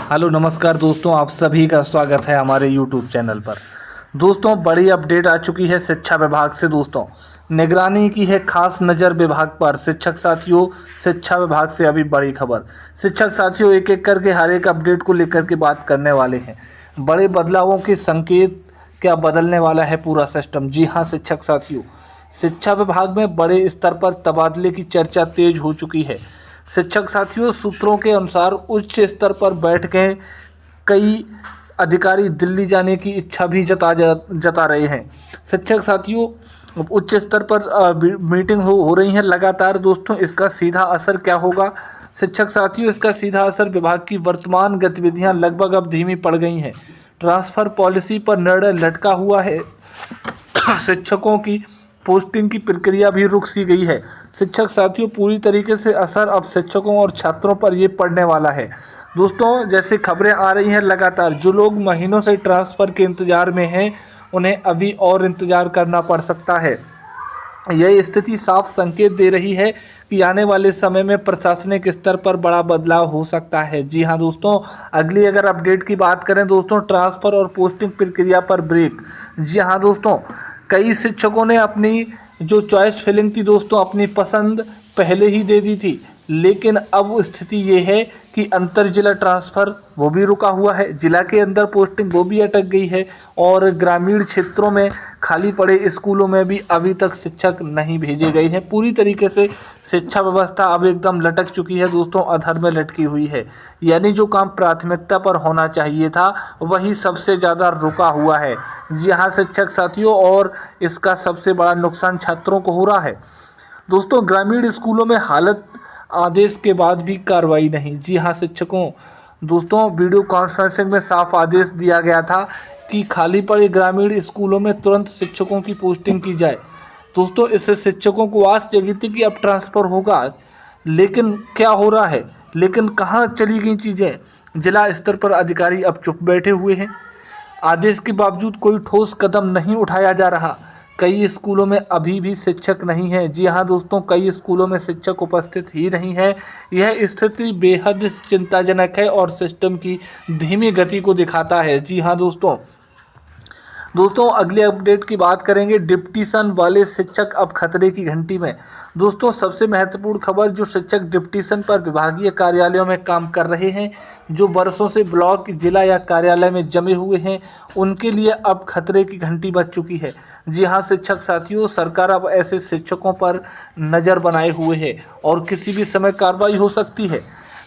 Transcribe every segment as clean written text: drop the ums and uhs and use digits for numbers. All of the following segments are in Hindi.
हेलो नमस्कार दोस्तों, आप सभी का स्वागत है हमारे यूट्यूब चैनल पर। दोस्तों, बड़ी अपडेट आ चुकी है शिक्षा विभाग से। दोस्तों, निगरानी की है खास नज़र विभाग पर। शिक्षक साथियों, शिक्षा विभाग से अभी बड़ी खबर। शिक्षक साथियों, एक एक करके हर एक अपडेट को लेकर के बात करने वाले हैं। बड़े बदलावों के संकेत, क्या बदलने वाला है पूरा सिस्टम। जी हाँ शिक्षक साथियों, शिक्षा विभाग में बड़े स्तर पर तबादले की चर्चा तेज हो चुकी है। शिक्षक साथियों, सूत्रों के अनुसार उच्च स्तर पर बैठ गए कई अधिकारी दिल्ली जाने की इच्छा भी जता रहे हैं। शिक्षक साथियों, उच्च स्तर पर मीटिंग हो रही है लगातार। दोस्तों, इसका सीधा असर क्या होगा। शिक्षक साथियों, इसका सीधा असर विभाग की वर्तमान गतिविधियां लगभग अब धीमी पड़ गई हैं। ट्रांसफ़र पॉलिसी पर निर्णय लटका हुआ है। शिक्षकों की पोस्टिंग की प्रक्रिया भी रुक सी गई है। शिक्षक साथियों, पूरी तरीके से असर अब शिक्षकों और छात्रों पर ये पड़ने वाला है। दोस्तों, जैसे खबरें आ रही हैं लगातार, जो लोग महीनों से ट्रांसफ़र के इंतज़ार में हैं उन्हें अभी और इंतज़ार करना पड़ सकता है। यह स्थिति साफ संकेत दे रही है कि आने वाले समय में प्रशासनिक स्तर पर बड़ा बदलाव हो सकता है। जी हाँ दोस्तों, अगली अगर अपडेट की बात करें दोस्तों, ट्रांसफ़र और पोस्टिंग प्रक्रिया पर ब्रेक। जी हाँ दोस्तों, कई शिक्षकों ने अपनी जो चॉइस फिलिंग थी दोस्तों, अपनी पसंद पहले ही दे दी थी। लेकिन अब स्थिति ये है कि अंतर जिला ट्रांसफ़र वो भी रुका हुआ है, जिला के अंदर पोस्टिंग वो भी अटक गई है, और ग्रामीण क्षेत्रों में खाली पड़े स्कूलों में भी अभी तक शिक्षक नहीं भेजे गए हैं। पूरी तरीके से शिक्षा व्यवस्था अब एकदम लटक चुकी है दोस्तों, अधर में लटकी हुई है। यानी जो काम प्राथमिकता पर होना चाहिए था वही सबसे ज़्यादा रुका हुआ है। जी हाँ शिक्षक साथियों, और इसका सबसे बड़ा नुकसान छात्रों को हो रहा है। दोस्तों, ग्रामीण स्कूलों में हालत आदेश के बाद भी कार्रवाई नहीं। जी हाँ शिक्षकों, दोस्तों वीडियो कॉन्फ्रेंसिंग में साफ आदेश दिया गया था कि खाली पड़े ग्रामीण स्कूलों में तुरंत शिक्षकों की पोस्टिंग की जाए। दोस्तों, इससे शिक्षकों को आस जगी थी कि अब ट्रांसफ़र होगा, लेकिन क्या हो रहा है, लेकिन कहाँ चली गई चीज़ें। जिला स्तर पर अधिकारी अब चुप बैठे हुए हैं। आदेश के बावजूद कोई ठोस कदम नहीं उठाया जा रहा। कई स्कूलों में अभी भी शिक्षक नहीं हैं। जी हाँ दोस्तों, कई स्कूलों में शिक्षक उपस्थित ही नहीं है। यह स्थिति बेहद चिंताजनक है और सिस्टम की धीमी गति को दिखाता है। जी हाँ दोस्तों, अगले अपडेट की बात करेंगे। डिप्टीशन वाले शिक्षक अब खतरे की घंटी में। दोस्तों, सबसे महत्वपूर्ण खबर, जो शिक्षक डिप्टीशन पर विभागीय कार्यालयों में काम कर रहे हैं, जो वर्षों से ब्लॉक, जिला या कार्यालय में जमे हुए हैं, उनके लिए अब खतरे की घंटी बज चुकी है। जी हाँ शिक्षक साथियों, सरकार अब ऐसे शिक्षकों पर नज़र बनाए हुए है और किसी भी समय कार्रवाई हो सकती है।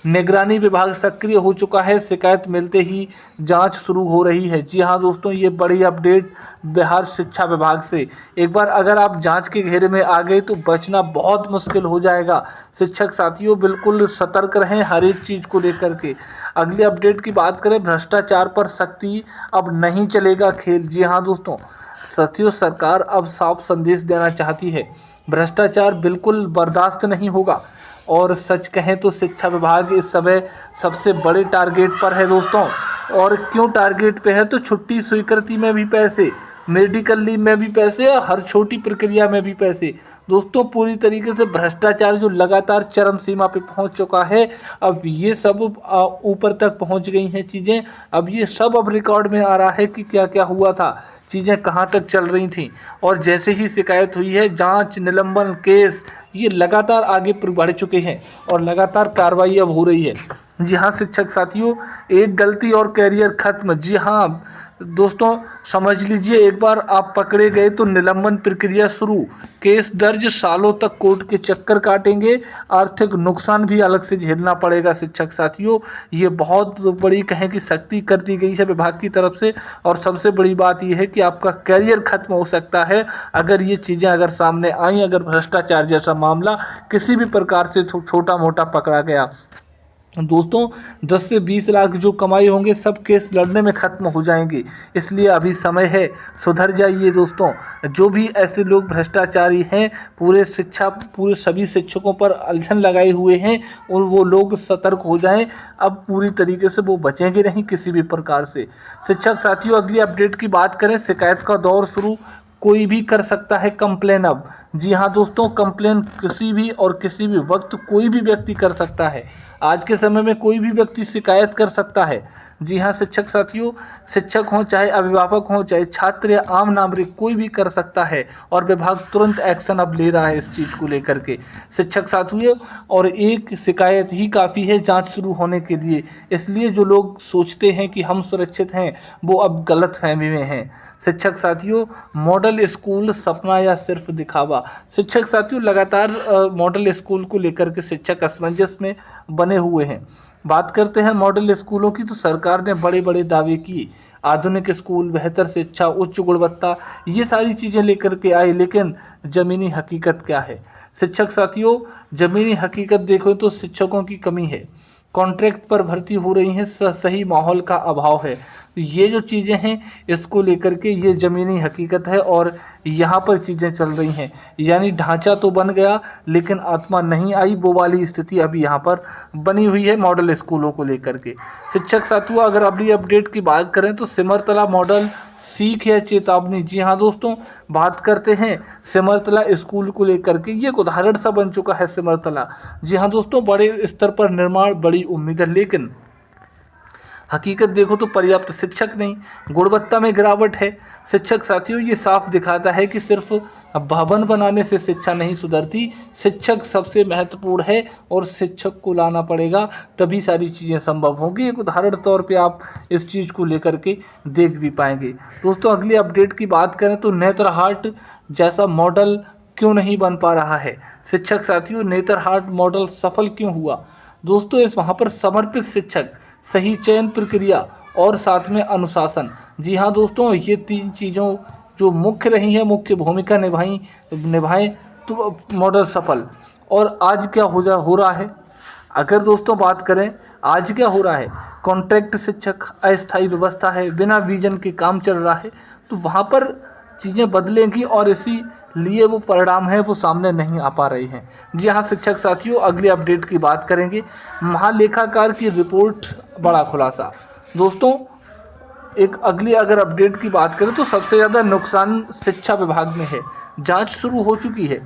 निगरानी विभाग सक्रिय हो चुका है। शिकायत मिलते ही जांच शुरू हो रही है। जी हाँ दोस्तों, ये बड़ी अपडेट बिहार शिक्षा विभाग से। एक बार अगर आप जांच के घेरे में आ गए तो बचना बहुत मुश्किल हो जाएगा। शिक्षक साथियों, बिल्कुल सतर्क रहें हर एक चीज़ को लेकर के। अगले अपडेट की बात करें, भ्रष्टाचार पर सख्ती, अब नहीं चलेगा खेल। जी हाँ दोस्तों साथियों, सरकार अब साफ संदेश देना चाहती है, भ्रष्टाचार बिल्कुल बर्दाश्त नहीं होगा। और सच कहें तो शिक्षा विभाग इस समय सबसे बड़े टारगेट पर है दोस्तों। और क्यों टारगेट पे है, तो छुट्टी स्वीकृति में भी पैसे, मेडिकल लीव में भी पैसे और हर छोटी प्रक्रिया में भी पैसे। दोस्तों, पूरी तरीके से भ्रष्टाचार जो लगातार चरम सीमा पे पहुंच चुका है, अब ये सब ऊपर तक पहुंच गई हैं चीज़ें। अब ये सब अब रिकॉर्ड में आ रहा है कि क्या क्या हुआ था, चीज़ें कहाँ तक चल रही थी। और जैसे ही शिकायत हुई है, जांच, निलंबन, केस ये लगातार आगे बढ़ चुके हैं और लगातार कार्रवाई अब हो रही है। जी हाँ शिक्षक साथियों, एक गलती और कैरियर खत्म। जी हाँ दोस्तों, समझ लीजिए, एक बार आप पकड़े गए तो निलंबन प्रक्रिया शुरू, केस दर्ज, सालों तक कोर्ट के चक्कर काटेंगे, आर्थिक नुकसान भी अलग से झेलना पड़ेगा। शिक्षक साथियों, ये बहुत बड़ी कहें कि सख्ती कर दी गई है विभाग की तरफ से। और सबसे बड़ी बात यह है कि आपका कैरियर खत्म हो सकता है अगर ये चीज़ें अगर सामने आई, अगर भ्रष्टाचार जैसा मामला किसी भी प्रकार से छोटा मोटा पकड़ा गया। दोस्तों, 10 से 20 लाख जो कमाई होंगे सब केस लड़ने में ख़त्म हो जाएंगे। इसलिए अभी समय है, सुधर जाइए दोस्तों। जो भी ऐसे लोग भ्रष्टाचारी हैं, पूरे सभी शिक्षकों पर उलझन लगाए हुए हैं, और वो लोग सतर्क हो जाएं। अब पूरी तरीके से वो बचेंगे नहीं किसी भी प्रकार से। शिक्षक साथियों, अगली अपडेट की बात करें, शिकायत का दौर शुरू, कोई भी कर सकता है कंप्लेन अब। जी हाँ दोस्तों, कंप्लेन किसी भी और किसी भी वक्त कोई भी व्यक्ति कर सकता है। आज के समय में कोई भी व्यक्ति शिकायत कर सकता है। जी हाँ शिक्षक साथियों, शिक्षक हों चाहे अभिभावक हों चाहे छात्र या आम नागरिक, कोई भी कर सकता है और विभाग तुरंत एक्शन अब ले रहा है इस चीज़ को लेकर के शिक्षक साथियों। और एक शिकायत ही काफ़ी है जांच शुरू होने के लिए, इसलिए जो लोग सोचते हैं कि हम सुरक्षित हैं वो अब गलत फहमी में हैं। शिक्षक साथियों, मॉडल स्कूल सपना या सिर्फ दिखावा। शिक्षक साथियों, लगातार मॉडल स्कूल को लेकर के शिक्षक असमंजस में बने हुए हैं। बात करते हैं मॉडल स्कूलों की, तो सरकार ने बड़े बड़े दावे किए, आधुनिक स्कूल, बेहतर शिक्षा, उच्च गुणवत्ता, ये सारी चीज़ें लेकर के आए, लेकिन ज़मीनी हकीकत क्या है शिक्षक साथियों? ज़मीनी हकीकत देखो तो शिक्षकों की कमी है, कॉन्ट्रैक्ट पर भर्ती हो रही हैं, सही माहौल का अभाव है। तो ये जो चीज़ें हैं इसको लेकर के ये ज़मीनी हकीकत है और यहाँ पर चीज़ें चल रही हैं। यानी ढांचा तो बन गया लेकिन आत्मा नहीं आई, वो वाली स्थिति अभी यहाँ पर बनी हुई है मॉडल स्कूलों को लेकर के। शिक्षक साथियों, अगर अगली अपडेट की बात करें तो सिमरतला मॉडल सीख या चेतावनी। जी हाँ दोस्तों, बात करते हैं सिमरतला स्कूल को लेकर के। ये एक उदाहरण सा बन चुका है सिमरतला। जी हाँ दोस्तों, बड़े स्तर पर निर्माण, बड़ी उम्मीद है, लेकिन हकीकत देखो तो पर्याप्त शिक्षक नहीं, गुणवत्ता में गिरावट है। शिक्षक साथियों, ये साफ दिखाता है कि सिर्फ भवन बनाने से शिक्षा नहीं सुधरती, शिक्षक सबसे महत्वपूर्ण है और शिक्षक को लाना पड़ेगा, तभी सारी चीज़ें संभव होंगी। एक उदाहरण तौर पे आप इस चीज़ को लेकर के देख भी पाएंगे। दोस्तों, अगली अपडेट की बात करें तो नेतरहाट जैसा मॉडल क्यों नहीं बन पा रहा है। शिक्षक साथियों, नेतरहाट मॉडल सफल क्यों हुआ? दोस्तों, इस वहाँ पर समर्पित शिक्षक, सही चयन प्रक्रिया और साथ में अनुशासन। जी हाँ दोस्तों, ये तीन चीज़ों जो मुख्य रही है, मुख्य भूमिका निभाएं तो मॉडल सफल। और आज क्या हो रहा है, अगर दोस्तों बात करें आज क्या हो रहा है, कॉन्ट्रैक्ट शिक्षक, अस्थायी व्यवस्था है, बिना विजन के काम चल रहा है, तो वहाँ पर चीज़ें बदलेंगी और इसी लिए वो परिणाम है वो सामने नहीं आ पा रहे हैं। जी हाँ शिक्षक साथियों, अगली अपडेट की बात करेंगे, महालेखाकार की रिपोर्ट बड़ा खुलासा। दोस्तों, एक अगली अगर अपडेट की बात करें तो सबसे ज़्यादा नुकसान शिक्षा विभाग में है। जांच शुरू हो चुकी है,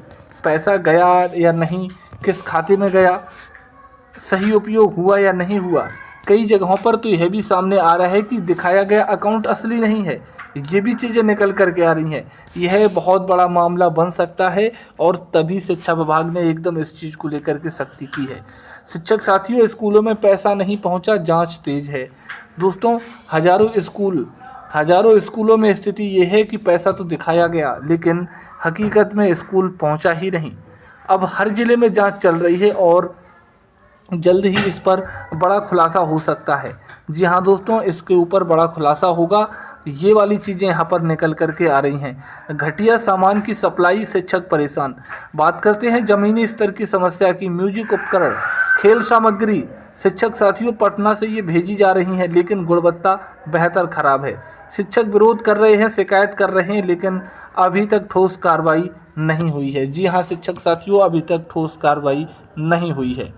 पैसा गया या नहीं, किस खाते में गया, सही उपयोग हुआ या नहीं हुआ। कई जगहों पर तो यह भी सामने आ रहा है कि दिखाया गया अकाउंट असली नहीं है, ये भी चीज़ें निकल करके आ रही हैं। यह बहुत बड़ा मामला बन सकता है और तभी शिक्षा विभाग ने एकदम इस चीज़ को लेकर के सख्ती की है। शिक्षक साथियों, स्कूलों में पैसा नहीं पहुंचा, जांच तेज है। दोस्तों, हजारों स्कूलों में स्थिति ये है कि पैसा तो दिखाया गया लेकिन हकीकत में स्कूल पहुंचा ही नहीं। अब हर ज़िले में जांच चल रही है और जल्द ही इस पर बड़ा खुलासा हो सकता है। जी हाँ दोस्तों, इसके ऊपर बड़ा खुलासा होगा। ये वाली चीज़ें यहाँ पर निकल करके आ रही हैं। घटिया सामान की सप्लाई, शिक्षक परेशान। बात करते हैं ज़मीनी स्तर की समस्या की। म्यूजिक उपकरण, खेल सामग्री, शिक्षक साथियों पटना से ये भेजी जा रही हैं लेकिन गुणवत्ता बेहतर खराब है। शिक्षक विरोध कर रहे हैं, शिकायत कर रहे हैं, लेकिन अभी तक ठोस कार्रवाई नहीं हुई है। जी हाँ शिक्षक साथियों, अभी तक ठोस कार्रवाई नहीं हुई है।